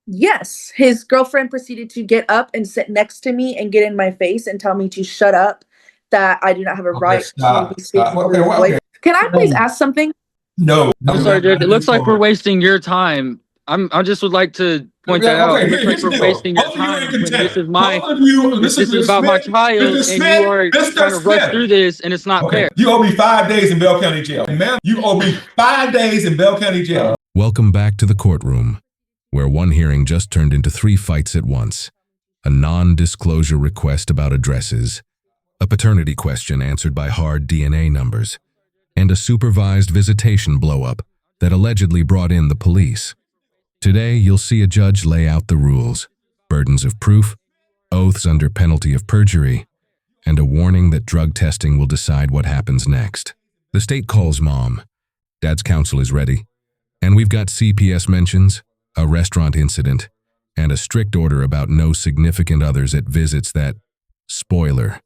Yes, his girlfriend proceeded to get up and sit next to me and get in my face and tell me to shut up, that I do not have a Okay, right to be stop. speaking Okay, to his well, voice. okay. Can I please ask something? No, I'm no, sorry, Judge. It looks like we're no. wasting your time. I just would like to point that out. Okay, It looks like here's the we're deal. wasting your Both of you are time in when this contempt. is my Both of you, this Mr. is about my Smith, child, Mr. and you are Smith, trying to Mr. rush Smith. through this, and it's not Okay, fair. you owe me 5 days in Bell County Jail. And ma'am, you owe me 5 days in Bell County Jail. Welcome back to the courtroom, where one hearing just turned into 3 fights at once. A non-disclosure request about addresses, a paternity question answered by hard DNA numbers, and a supervised visitation blow-up that allegedly brought in the police. Today, you'll see a judge lay out the rules, burdens of proof, oaths under penalty of perjury, and a warning that drug testing will decide what happens next. The state calls mom. Dad's counsel is ready. And we've got CPS mentions, a restaurant incident, and a strict order about no significant others at visits that, spoiler,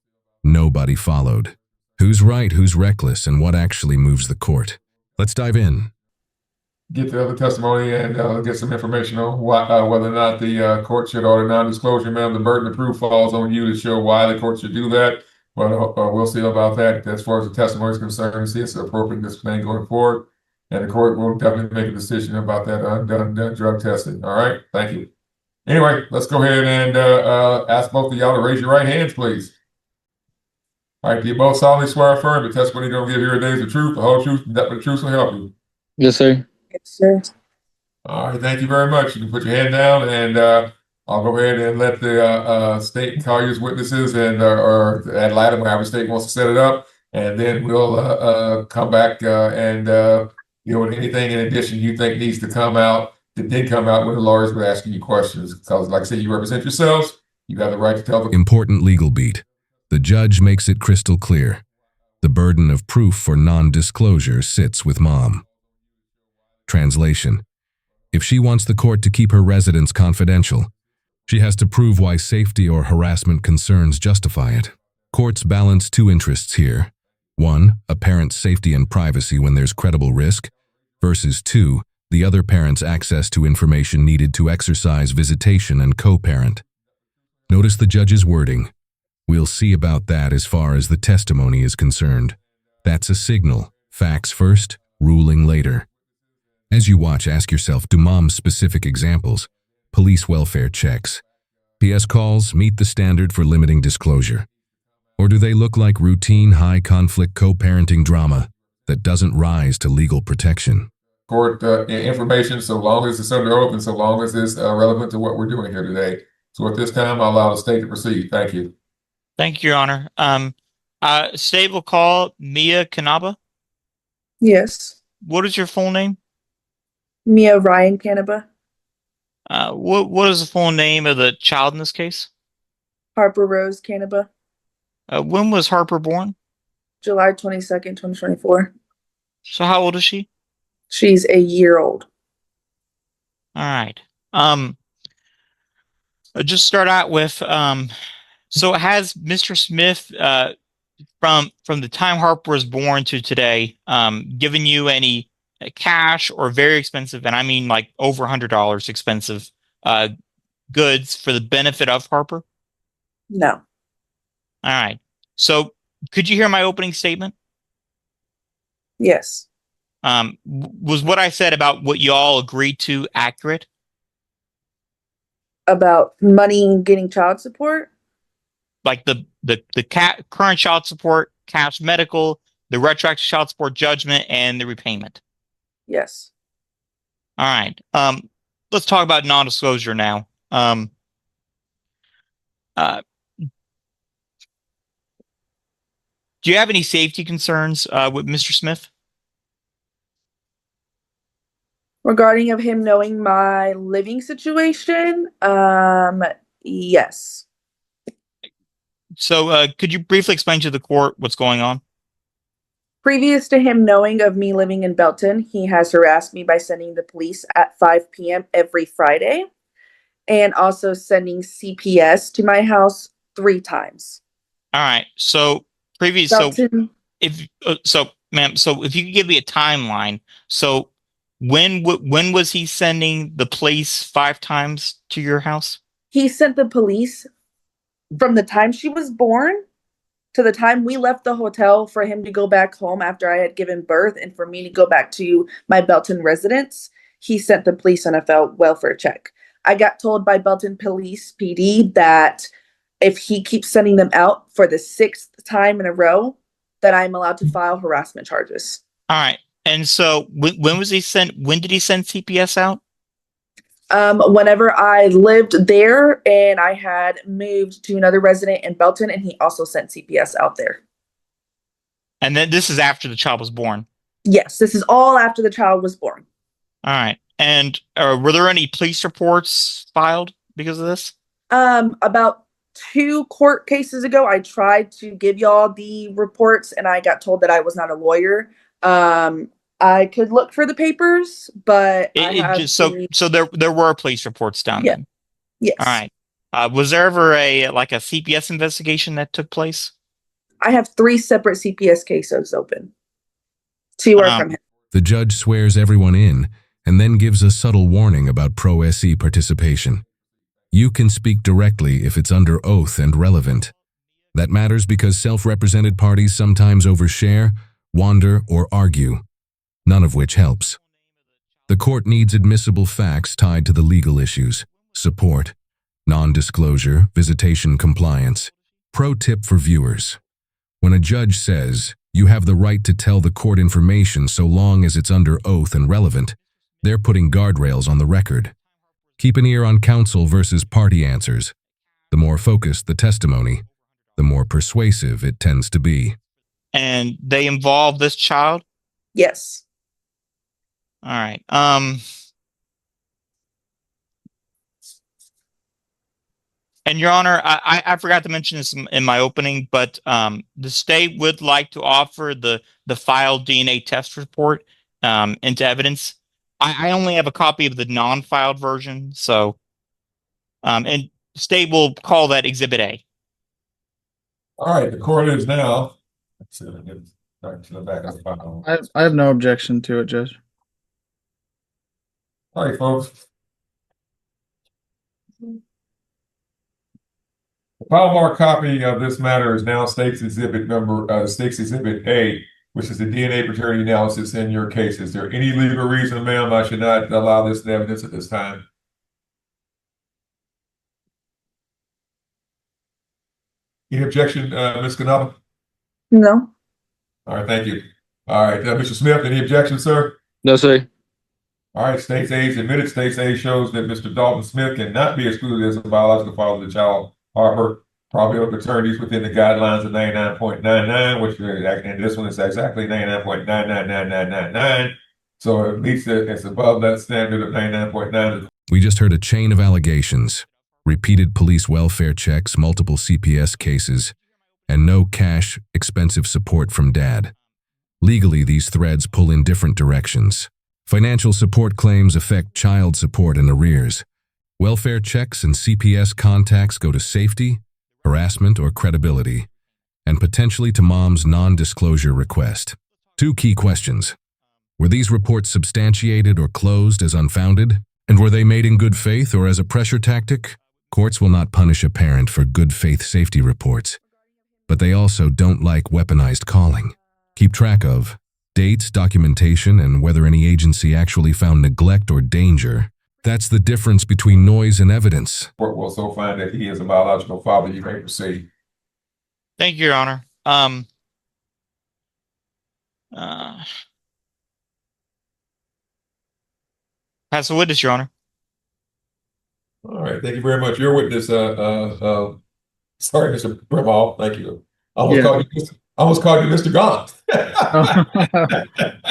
nobody followed. Who's right, who's reckless, and what actually moves the court? Let's dive in. Get the other testimony and get some information on whether or not the court should order non-disclosure. Ma'am, the burden of proof falls on you to show why the court should do that. But we'll see about that as far as the testimony is concerned, see it's appropriate discipline going forward. And the court will definitely make a decision about that undone drug testing. All right, thank you. Anyway, let's go ahead and ask both of y'all to raise your right hands, please. All right, do you both solemnly swear or affirm the testimony you're going to give here today is the truth, the whole truth, and nothing but the truth will help you? Yes, sir. Yes, sir. All right, thank you very much. You can put your hand down, and I'll go ahead and let the state call you as witnesses, and or ad litem, wherever the state wants to set it up, and then we'll come back and deal with anything in addition you think needs to come out that did come out when the lawyers were asking you questions. Because, like I said, you represent yourselves. You got the right to tell the Important legal beat. The judge makes it crystal clear. The burden of proof for non-disclosure sits with mom. Translation: if she wants the court to keep her residence confidential, she has to prove why safety or harassment concerns justify it. Courts balance 2 interests here. 1, a parent's safety and privacy when there's credible risk, versus 2, the other parent's access to information needed to exercise visitation and co-parent. Notice the judge's wording. We'll see about that as far as the testimony is concerned. That's a signal. Facts first, ruling later. As you watch, ask yourself, do mom's specific examples, police welfare checks, PS calls meet the standard for limiting disclosure? Or do they look like routine high-conflict co-parenting drama that doesn't rise to legal protection? court information so long as it's under oath and so long as it's relevant to what we're doing here today. So at this time, I'll allow the state to proceed. Thank you. Thank you, Your Honor. State will call Mia Kanaba. Yes. What is your full name? Mia Ryan Canaba. What is the full name of the child in this case? Harper Rose Canaba. When was Harper born? July 22nd, 2024. So how old is she? She's a year old. All right. I'll just start out with so has Mr. Smith from the time Harper was born to today given you any cash or very expensive, and I mean like over $100 expensive goods for the benefit of Harper? No. All right. So could you hear my opening statement? Yes. Was what I said about what you all agreed to accurate? About money getting child support? Like the current child support, cash medical, the retroactive child support judgment, and the repayment. Yes. All right. Let's talk about non-disclosure now. Do you have any safety concerns with Mr. Smith? Regarding of him knowing my living situation, yes. So could you briefly explain to the court what's going on? Previous to him knowing of me living in Belton, he has harassed me by sending the police at 5 p.m. every Friday and also sending CPS to my house 3 times. All right. So previous, Belton, so if ma'am, so if you could give me a timeline. So when was he sending the police 5 times to your house? He sent the police from the time she was born to the time we left the hotel for him to go back home after I had given birth and for me to go back to my Belton residence. He sent the police on a welfare check. I got told by Belton Police PD that if he keeps sending them out for the 6th time in a row, that I'm allowed to file harassment charges. All right. And so when was he sent? When did he send CPS out? Whenever I lived there and I had moved to another resident in Belton, and he also sent CPS out there. And then this is after the child was born. Yes, this is all after the child was born. All right. And were there any police reports filed because of this? About 2 court cases ago, I tried to give y'all the reports and I got told that I was not a lawyer. I could look for the papers, but so there were police reports done. Yeah. Then. Yes. All right. Was there ever a CPS investigation that took place? I have 3 separate CPS cases open. 2 are from him. The judge swears everyone in and then gives a subtle warning about pro-SE participation. You can speak directly if it's under oath and relevant. That matters because self-represented parties sometimes overshare, wander, or argue, none of which helps. The court needs admissible facts tied to the legal issues: support, non-disclosure, visitation compliance. Pro tip for viewers: when a judge says, you have the right to tell the court information so long as it's under oath and relevant, they're putting guardrails on the record. Keep an ear on counsel versus party answers. The more focused the testimony, the more persuasive it tends to be. And they involve this child? Yes. All right. And Your Honor, I forgot to mention this in my opening, but the state would like to offer the filed DNA test report into evidence. I only have a copy of the non-filed version, so and state will call that Exhibit A. All right, the court is now. Let's see, let me get back to the back of the file. I have no objection to it, Judge. All right, folks. The file marked copy of this matter is now State's Exhibit A, which is the DNA paternity analysis in your case. Is there any legal reason, ma'am, I should not allow this evidence at this time? Any objection, Ms. Canava? No. All right, thank you. All right, Mr. Smith, any objection, sir? No, sir. All right, State's A's admitted. State's A shows that Mr. Dalton Smith cannot be excluded as a biological father of the child Harper. Probably of paternities within the guidelines of 99.99, which and this one is exactly 99.999999. So at least it's above that standard of 99.9. We just heard a chain of allegations: repeated police welfare checks, multiple CPS cases, and no cash, expensive support from Dad. Legally, these threads pull in different directions. Financial support claims affect child support and arrears. Welfare checks and CPS contacts go to safety, harassment, or credibility, and potentially to Mom's non-disclosure request. 2 key questions. Were these reports substantiated or closed as unfounded? And were they made in good faith or as a pressure tactic? Courts will not punish a parent for good faith safety reports, but they also don't like weaponized calling. Keep track of dates, documentation, and whether any agency actually found neglect or danger. That's the difference between noise and evidence. Court will also find that he is a biological father. You may proceed. Thank you, Your Honor. Pass the witness, Your Honor. All right, thank you very much. Your witness, sorry, Mr. Brimall, thank you. I almost called you Mr. Gaunt.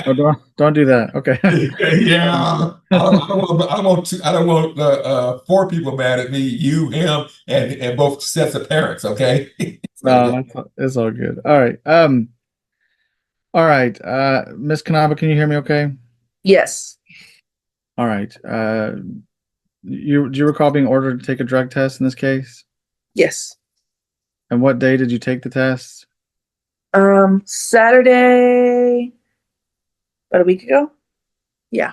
Oh, don't do that. Okay. Yeah, I don't want 4 people mad at me, you, him, and both sets of parents. Okay. No, it's all good. All right. All right. Ms. Kanaba, can you hear me? Okay. Yes. All right. Do you recall being ordered to take a drug test in this case? Yes. And what day did you take the test? Saturday, about a week ago. Yeah.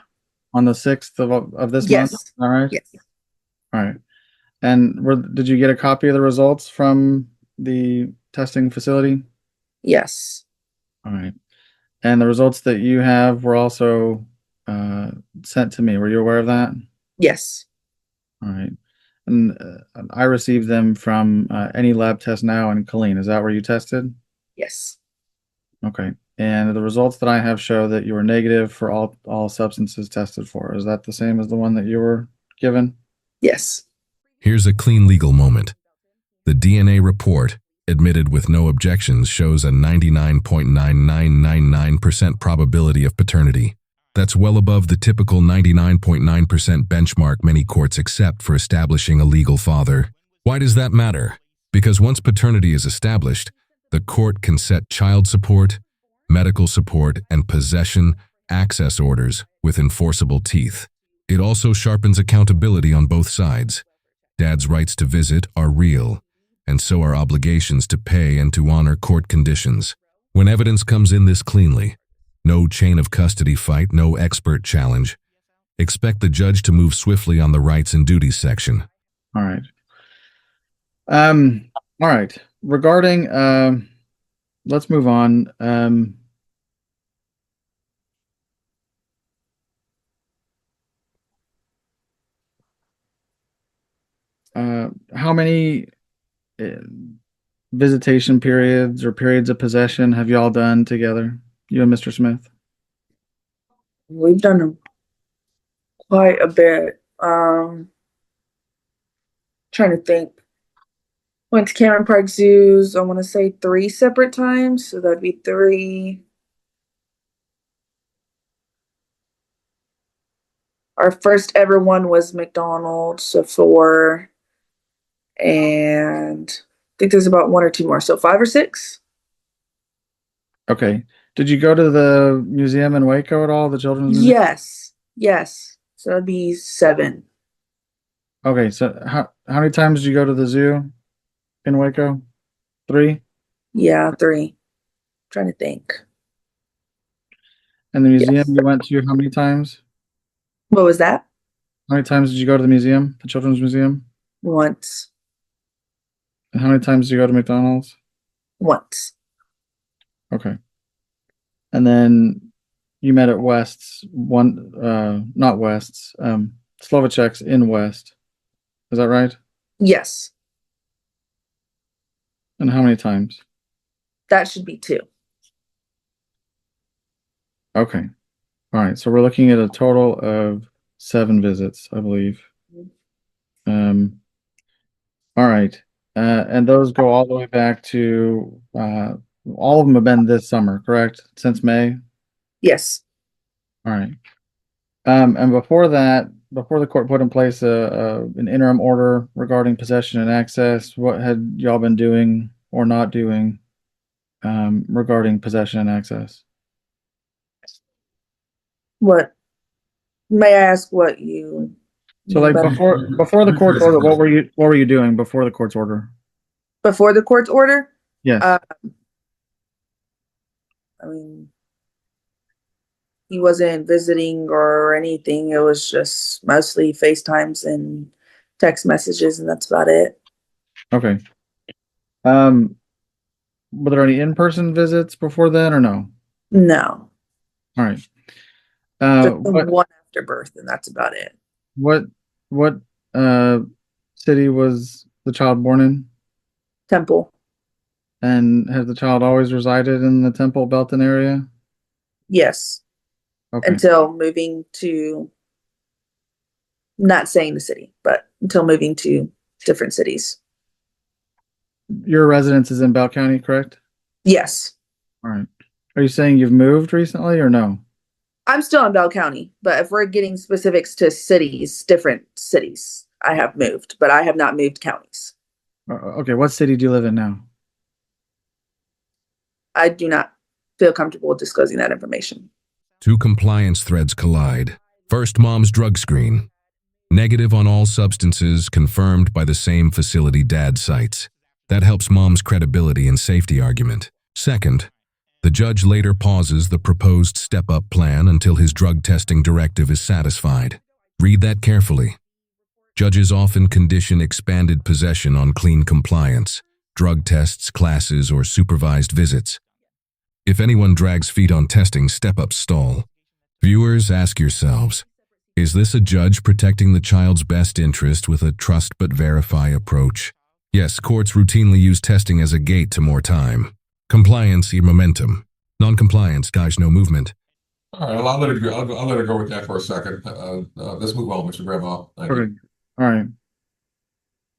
on the 6th of this month? Yes. All right. Yes. All right. And did you get a copy of the results from the testing facility? Yes. All right. And the results that you have were also sent to me. Were you aware of that? Yes. All right. And I received them from Any Lab Test Now and Colleen. Is that where you tested? Yes. Okay. And the results that I have show that you were negative for all substances tested for. Is that the same as the one that you were given? Yes. Here's a clean legal moment. The DNA report, admitted with no objections, shows a 99.9999% probability of paternity. That's well above the typical 99.9% benchmark many courts accept for establishing a legal father. Why does that matter? Because once paternity is established, the court can set child support, medical support, and possession access orders with enforceable teeth. It also sharpens accountability on both sides. Dad's rights to visit are real, and so are obligations to pay and to honor court conditions. When evidence comes in this cleanly, no chain of custody fight, no expert challenge. Expect the judge to move swiftly on the rights and duties section. All right. All right. Regarding, let's move on. How many visitation periods or periods of possession have y'all done together, you and Mr. Smith? We've done quite a bit. Trying to think. Went to Cameron Park Zoos, I want to say 3 separate times. So that'd be 3. Our first ever one was McDonald's, so 4. And I think there's about 1 or 2 more. So 5 or 6. Okay. Did you go to the museum in Waco at all, the children's museum? Yes. Yes. So that'd be 7. Okay, so how many times did you go to the zoo in Waco? 3? Yeah, 3. Trying to think. And the museum Yes. you went to how many times? What was that? How many times did you go to the museum, the children's museum? Once. And how many times did you go to McDonald's? Once. Okay. And then you met at West's not West's, Slovacek's in West. Is that right? Yes. And how many times? That should be 2. Okay. All right. So we're looking at a total of 7 visits, I believe. All right. And those go all the way back to, all of them have been this summer, correct? Since May? Yes. All right. And before that, before the court put in place an interim order regarding possession and access, what had y'all been doing or not doing regarding possession and access? What? May I ask what you? So, like mean by- before the court's order, what were you doing before the court's order? before the court's order? Yes. I mean, he wasn't visiting or anything. It was just mostly FaceTimes and text messages, and that's about it. Okay. Were there any in-person visits before then or no? No. All right. Just the What one after birth, and that's about it. what city was the child born in? Temple. And has the child always resided in the Temple Belton area? Yes. Okay. Until moving to, not saying the city, but until moving to different cities. Your residence is in Bell County, correct? Yes. All right. Are you saying you've moved recently or no? I'm still in Bell County, but if we're getting specifics to cities, different cities, I have moved, but I have not moved counties. Okay. What city do you live in now? I do not feel comfortable disclosing that information. 2 compliance threads collide. First, mom's drug screen. Negative on all substances confirmed by the same facility dad cites. That helps mom's credibility and safety argument. Second, The judge later pauses the proposed step-up plan until his drug testing directive is satisfied. Read that carefully. Judges often condition expanded possession on clean compliance, drug tests, classes, or supervised visits. If anyone drags feet on testing, step-ups stall. Viewers, ask yourselves, is this a judge protecting the child's best interest with a trust but verify approach? Yes, courts routinely use testing as a gate to more time. Compliance e momentum. Non-compliance, guys, no movement. All right, well, I'll let it go. I'll let it go with that for a second. Let's move on, Mr. Grandma. Thank you. Okay. All right.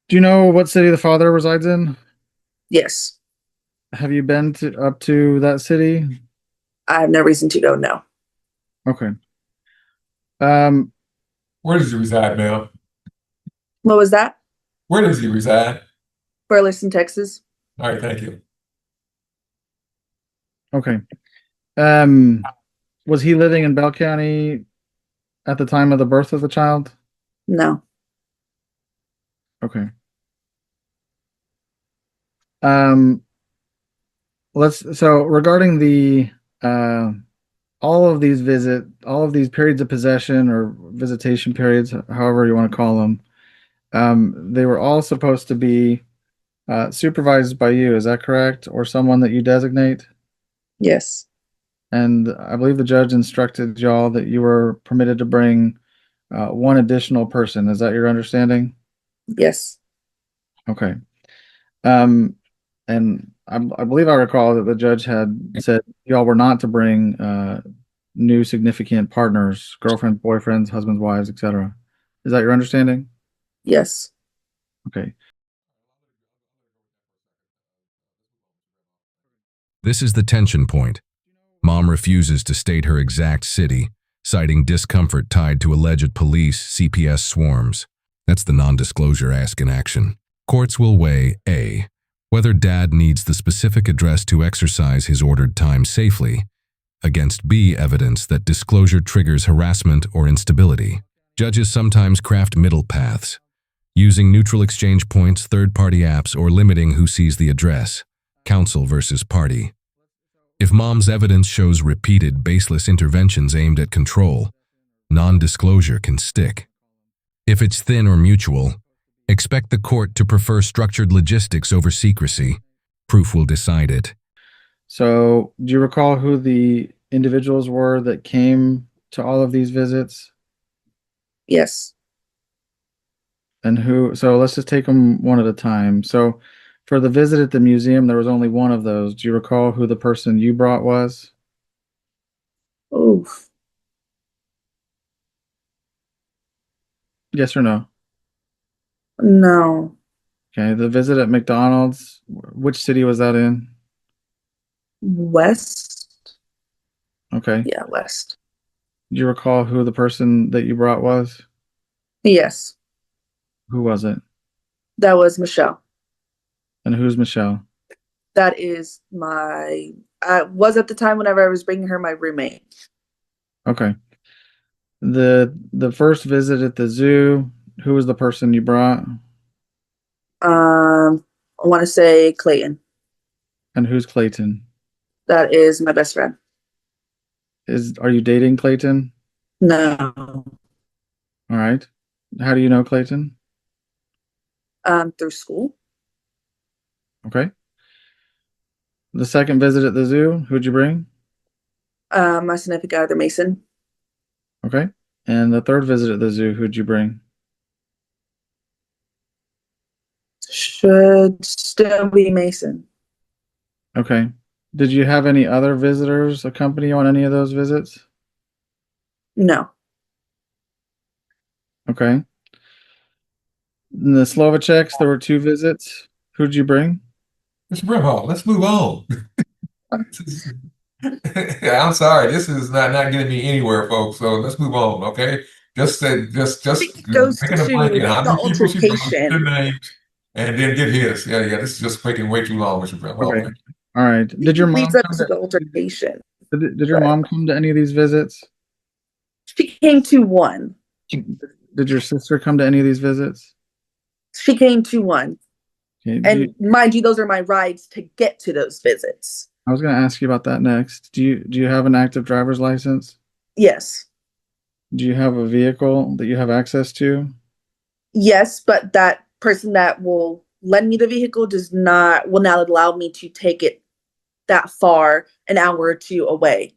Do you know what city the father resides in? Yes. Have you been up to that city? I have no reason to go, no. Okay. Where does he reside, ma'am? What was that? Where does he reside? Burleson, Texas. All right, thank you. Okay. Was he living in Bell County at the time of the birth of the child? No. Okay. So regarding the all of these periods of possession or visitation periods, however you want to call them, they were all supposed to be supervised by you, is that correct? Or someone that you designate? Yes. And I believe the judge instructed y'all that you were permitted to bring one additional person. Is that your understanding? Yes. Okay. And I believe I recall that the judge had said y'all were not to bring new significant partners, girlfriends, boyfriends, husbands, wives, etc. Is that your understanding? Yes. Okay. This is the tension point. Mom refuses to state her exact city, citing discomfort tied to alleged police CPS swarms. That's the non-disclosure ask in action. Courts will weigh A, whether dad needs the specific address to exercise his ordered time safely, against B, evidence that disclosure triggers harassment or instability. Judges sometimes craft middle paths, using neutral exchange points, third-party apps, or limiting who sees the address. Counsel versus party. If mom's evidence shows repeated, baseless interventions aimed at control, non-disclosure can stick. If it's thin or mutual, expect the court to prefer structured logistics over secrecy. Proof will decide it. So, do you recall who the individuals were that came to all of these visits? Yes. And who? So let's just take them one at a time. So, for the visit at the museum, there was only one of those. Do you recall who the person you brought was? Oof. Yes or no? No. Okay, the visit at McDonald's, which city was that in? West. Okay. Yeah, West. Do you recall who the person that you brought was? Yes. Who was it? That was Michelle. And who's Michelle? That is was at the time whenever I was bringing her my roommate. Okay. The first visit at the zoo, who was the person you brought? I want to say Clayton. And who's Clayton? That is my best friend. Are you dating Clayton? No. All right. How do you know Clayton? Through school. Okay. The second visit at the zoo, who'd you bring? My significant other, Mason. Okay. And the third visit at the zoo, who'd you bring? Should still be Mason. Okay. Did you have any other visitors accompany you on any of those visits? No. Okay. In the Slovaceks, there were 2 visits. Who'd you bring? Mr. Brimhall, let's move on. I'm sorry, this is not getting me anywhere, folks. So let's move on, okay? Just It goes making a to blanket. How the many people she brought, altercation. their names, and then get his. Yeah. This is just taking way too long, Mr. Brimhall. Okay. All right. Did your mom leads up come to the altercation? Did your mom come to any of these visits? She came to one. Did your sister come to any of these visits? She came to one. Okay. And mind you, those are my rides to get to those visits. I was going to ask you about that next. Do you have an active driver's license? Yes. Do you have a vehicle that you have access to? Yes, but that person that will lend me the vehicle will not allow me to take it that far, an hour or two away.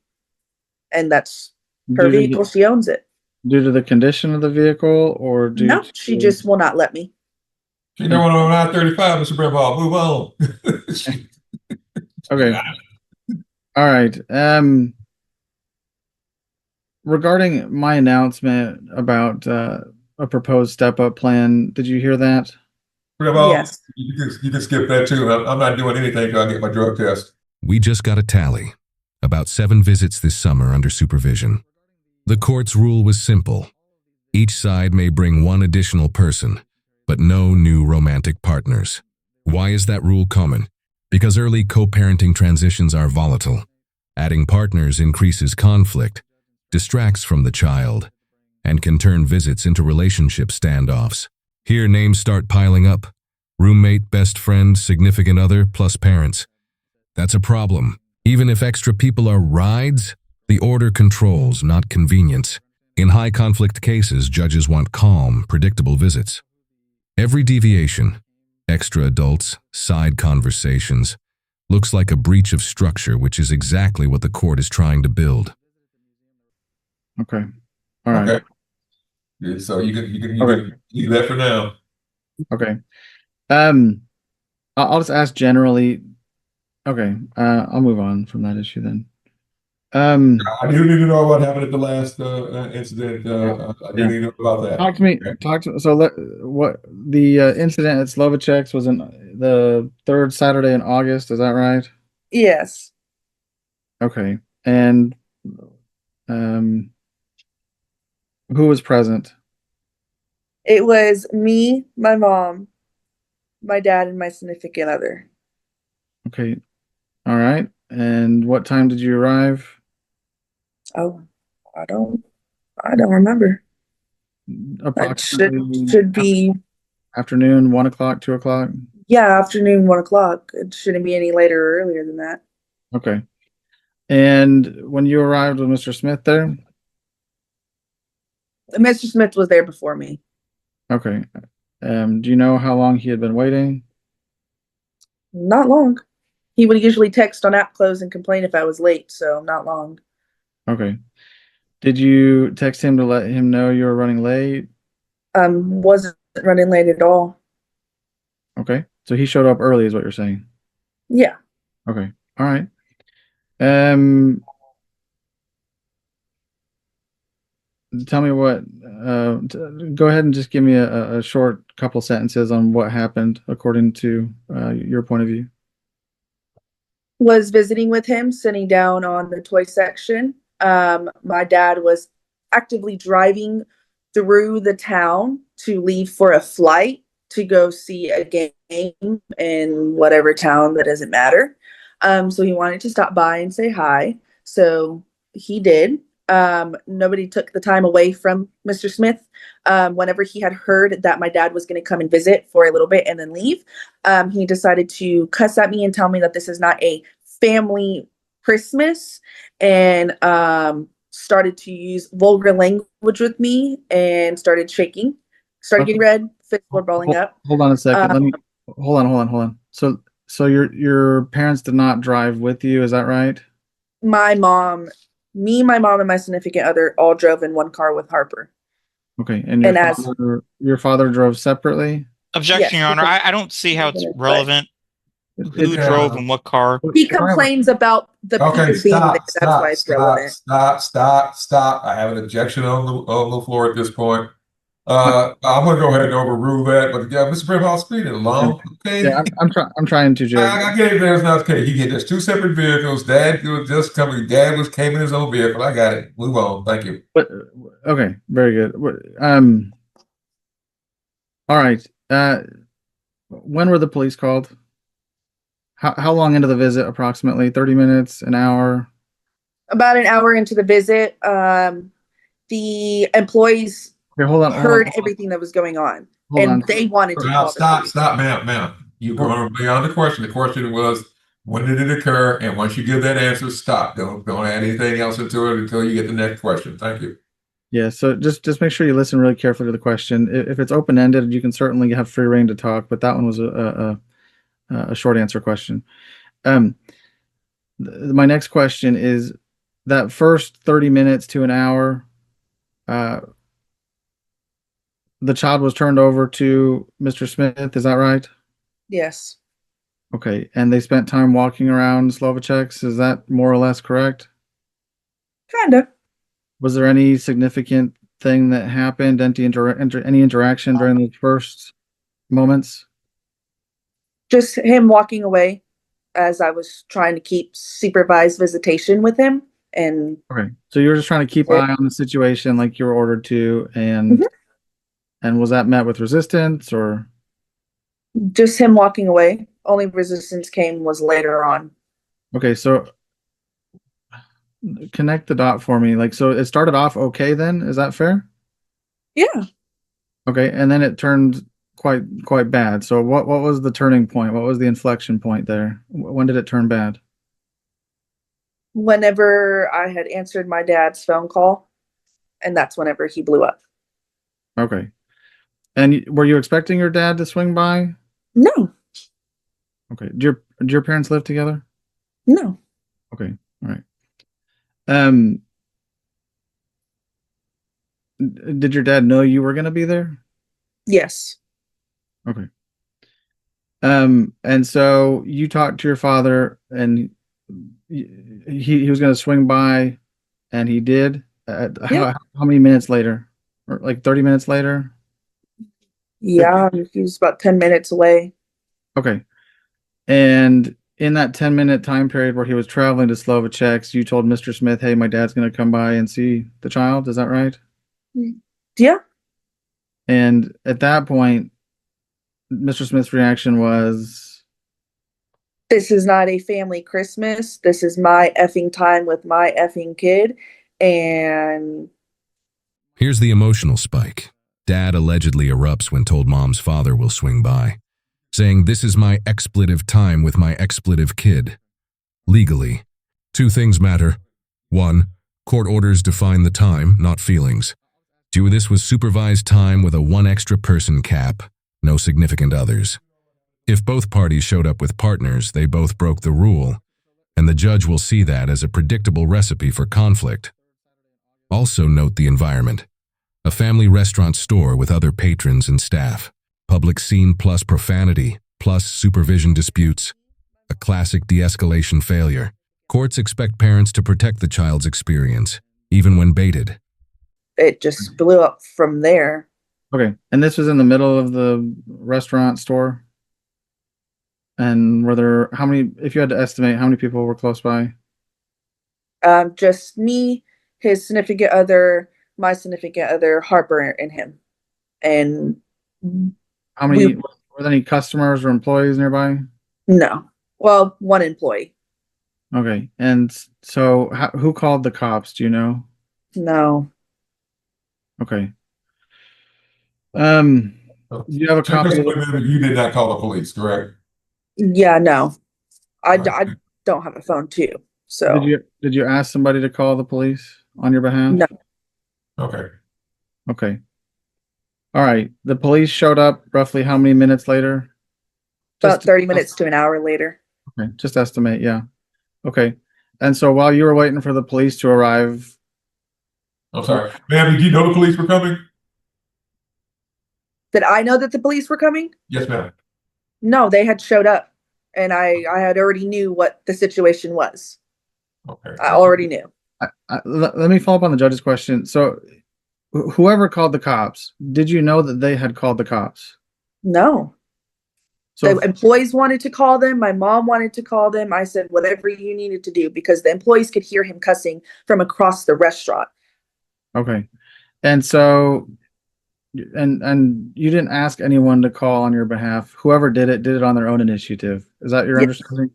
And that's her Due to vehicle. She owns it. Due to the condition of the vehicle, or due No, to she just will not let me. You know what, on I-35, Mr. Brimhall, move on. Okay. All right. Regarding my announcement about a proposed step-up plan, did you hear that? Brimhall, Yes. you can skip that too. I'm not doing anything until I get my drug test. We just got a tally. About 7 visits this summer under supervision. The court's rule was simple. Each side may bring 1 additional person, but no new romantic partners. Why is that rule common? Because early co-parenting transitions are volatile. Adding partners increases conflict, distracts from the child, and can turn visits into relationship standoffs. Here names start piling up. Roommate, best friend, significant other, plus parents. That's a problem. Even if extra people are rides, the order controls, not convenience. In high conflict cases, judges want calm, predictable visits. Every deviation, extra adults, side conversations, looks like a breach of structure, which is exactly what the court is trying to build. Okay. All right. Okay. Yeah, so you can Okay. leave that for now. Okay. I'll just ask generally. Okay. I'll move on from that issue then. I do need to know what happened at the last incident. I do need to know about that. Talk to me. Okay. So what the incident at Slovacek's was in the 3rd Saturday in August. Is that right? Yes. Okay. And who was present? It was me, my mom, my dad, and my significant other. Okay. All right. And what time did you arrive? Oh, I don't remember. It Approximately should be, afternoon, 1 o'clock, 2 o'clock. yeah, afternoon, 1 o'clock. It shouldn't be any later or earlier than that. Okay. And when you arrived, was Mr. Smith there? Mr. Smith was there before me. Okay. Do you know how long he had been waiting? Not long. He would usually text on app close and complain if I was late, so not long. Okay. Did you text him to let him know you were running late? Wasn't running late at all. Okay. So he showed up early is what you're saying. Yeah. Okay. All right. Tell me what, go ahead and just give me a short couple sentences on what happened according to your point of view. Was visiting with him, sitting down on the toy section. My dad was actively driving through the town to leave for a flight to go see a game in whatever town, that doesn't matter. So he wanted to stop by and say hi. So he did. Nobody took the time away from Mr. Smith. Whenever he had heard that my dad was going to come and visit for a little bit and then leave, he decided to cuss at me and tell me that this is not a family Christmas, and started to use vulgar language with me and started shaking, started getting red, fists were balling up. Hold on a second. Let me hold on. So your parents did not drive with you, is that right? My mom, my mom, and my significant other all drove in one car with Harper. Okay, and your father drove separately? Objection, Yes, Your Honor. because- I don't see how it's relevant who It- drove and what car. He complains about the people Okay, being there. That's why it's relevant. Stop. I have an objection on the floor at this point. I'm gonna go ahead and overrule that, but yeah, Mr. Brimhall, speed it along. Okay. Yeah, I'm trying to, Judge. I get it. There's not okay. There's 2 separate vehicles. Dad was just coming. Dad came in his own vehicle. I got it. Move on. Thank you. But okay, very good. All right. When were the police called? How long into the visit? Approximately 30 minutes, an hour? About an hour into the visit, the employees heard everything that was going on, and they wanted to call the police. Stop, ma'am. You're going beyond the question. The question was, when did it occur? And once you give that answer, stop. Don't add anything else into it until you get the next question. Thank you. Yeah, so just make sure you listen really carefully to the question. If it's open-ended, you can certainly have free reign to talk, but that one was a short answer question. My next question is that first 30 minutes to an hour, the child was turned over to Mr. Smith, is that right? Yes. Okay, and they spent time walking around Slovacek's, is that more or less correct? Kinda. Was there any significant thing that happened, any interaction during those first moments? Just him walking away as I was trying to keep supervised visitation with him. And Okay, so you were just trying to keep eye on the situation like you were ordered to, and was that met with resistance or? just him walking away. Only resistance came was later on. Okay, so connect the dot for me. Like, so it started off okay then, is that fair? Yeah. Okay, and then it turned quite bad. So what was the turning point? What was the inflection point there? When did it turn bad? Whenever I had answered my dad's phone call, and that's whenever he blew up. Okay. And were you expecting your dad to swing by? No, Okay. Do your parents live together? no. Okay. All right. Um, did your dad know you were going to be there? Yes. Okay. And so you talked to your father, and he was going to swing by, and he did. Yeah. How many minutes later? Or like 30 minutes later? Yeah, he was about 10 minutes away. Okay. And in that 10-minute time period where he was traveling to Slovacek's, you told Mr. Smith, hey, my dad's going to come by and see the child. Is that right? Yeah. And at that point, Mr. Smith's reaction was, This is not a family Christmas. This is my effing time with my effing kid. And Here's the emotional spike. Dad allegedly erupts when told mom's father will swing by, saying, this is my expletive time with my expletive kid. Legally, two things matter. One, court orders define the time, not feelings. Two, this was supervised time with a one extra person cap, no significant others. If both parties showed up with partners, they both broke the rule, and the judge will see that as a predictable recipe for conflict. Also note the environment. A family restaurant store with other patrons and staff. Public scene plus profanity, plus supervision disputes. A classic de-escalation failure. Courts expect parents to protect the child's experience, even when baited. it just blew up from there. okay. And this was in the middle of the restaurant store? And were there, how many, if you had to estimate, how many people were close by? Just me, his significant other, my significant other, Harper, and him. And How many, were there any customers or employees nearby? no. Well, one employee. Okay. And so who called the cops? Do you know? No. Okay. Do you have a copy of the, You did not call the police, correct? Yeah, no. I Right. don't have a phone too. So did you ask somebody to call the police on your behalf? No. Okay. Okay. All right. The police showed up roughly how many minutes later? about 30 minutes to an hour later. Okay, just estimate, yeah. Okay. And so while you were waiting for the police to arrive, I'm sorry. Ma'am, did you know the police were coming? Did I know that the police were coming? Yes, ma'am. No, they had showed up, and I had already knew what the situation was. Okay. I already knew. let me follow up on the judge's question. So whoever called the cops, did you know that they had called the cops? No. So The employees wanted to call them. My mom wanted to call them. I said, whatever you needed to do, because the employees could hear him cussing from across the restaurant. okay. And so and you didn't ask anyone to call on your behalf. Whoever did it on their own initiative. Is that your Yes. understanding?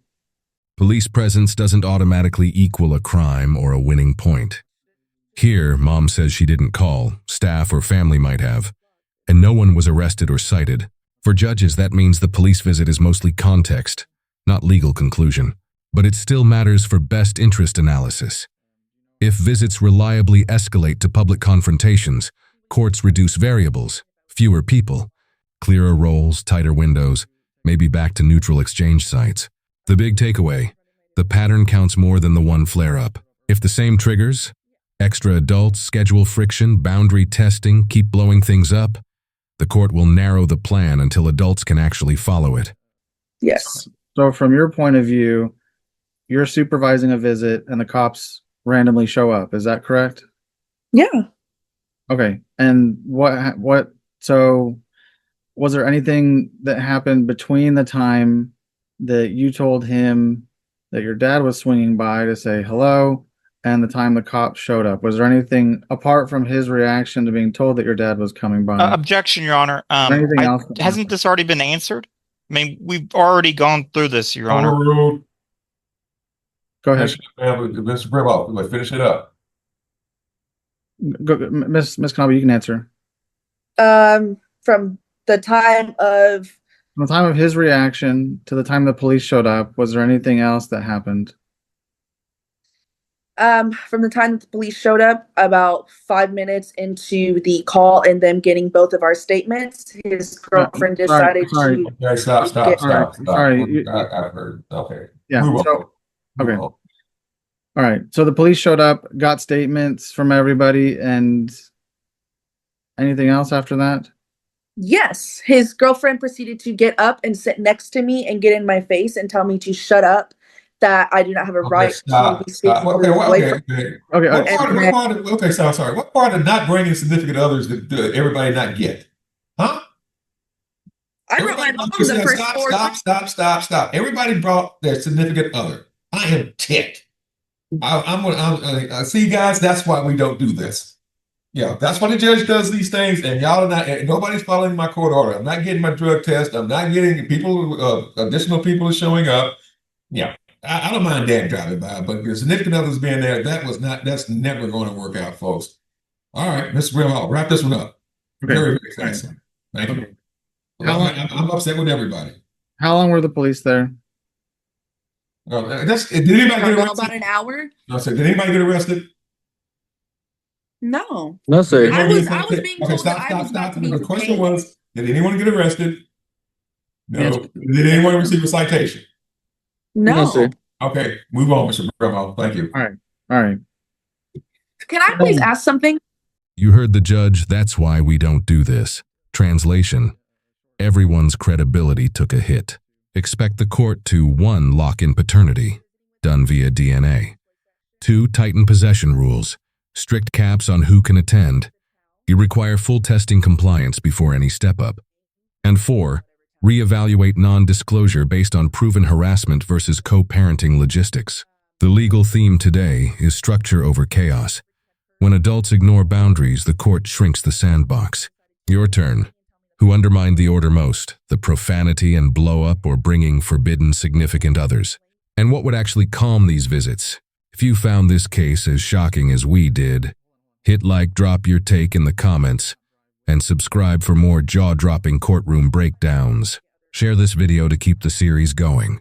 Police presence doesn't automatically equal a crime or a winning point. Here, mom says she didn't call, staff or family might have, and no one was arrested or cited. For judges, that means the police visit is mostly context, not legal conclusion, but it still matters for best interest analysis. If visits reliably escalate to public confrontations, courts reduce variables, fewer people, clearer roles, tighter windows, maybe back to neutral exchange sites. The big takeaway, the pattern counts more than the one flare-up. If the same triggers, extra adults, schedule friction, boundary testing, keep blowing things up, the court will narrow the plan until adults can actually follow it. Yes. So from your point of view, you're supervising a visit and the cops randomly show up. Is that correct? Yeah. Okay. And so was there anything that happened between the time that you told him that your dad was swinging by to say hello and the time the cops showed up? Was there anything apart from his reaction to being told that your dad was coming by? Objection, Your Honor. Anything else that Hasn't happened? this already been answered? I mean, we've already gone through this, Your Honor. Overruled. Go ahead. Mr. Brimall, let's finish it up. Miss Knobby, you can answer. From the time of From the time of his reaction to the time the police showed up, was there anything else that happened? from the time that the police showed up, about 5 minutes into the call and them getting both of our statements, his girlfriend decided sorry. to. Okay, stop. Sorry. I've heard. Okay. Yeah. Move on. So, Move okay. on. all right. So the police showed up, got statements from everybody, and anything else after that? Yes, his girlfriend proceeded to get up and sit next to me and get in my face and tell me to shut up, that I do not have a right to be speaking to his boyfriend. Okay, sorry. What part of not bringing significant others did everybody not get? Huh? I brought my mom the first four. Stop. Everybody brought their significant other. I am ticked. I see, guys, that's why we don't do this. Yeah, that's why the judge does these things, and y'all are not, nobody's following my court order. I'm not getting my drug test. I'm not getting people, additional people showing up. Yeah, I don't mind dad driving by, but your significant others being there, that's never going to work out, folks. All right, Mr. Brimall, wrap this one up. Okay. Very fast. Thank you. I'm upset with everybody. How long were the police there? Did anybody get arrested? About an hour? No, sir. Did anybody get arrested? No. No, sir. I was being told stop. that I was not to be The question detained. was, did anyone get arrested? No. Yes. Did anyone receive a citation? No. sir. Okay, move on, Mr. Brimall. Thank you. All right. Can I please ask something? You heard the judge, that's why we don't do this. Translation: everyone's credibility took a hit. Expect the court to 1. Lock in paternity, done via DNA. 2. Tighten possession rules, strict caps on who can attend. You require full testing compliance before any step-up. And 4. Reevaluate non-disclosure based on proven harassment versus co-parenting logistics. The legal theme today is structure over chaos. When adults ignore boundaries, the court shrinks the sandbox. Your turn. Who undermined the order most, the profanity and blow-up or bringing forbidden significant others? And what would actually calm these visits? If you found this case as shocking as we did, hit like, drop your take in the comments, and subscribe for more jaw-dropping courtroom breakdowns. Share this video to keep the series going.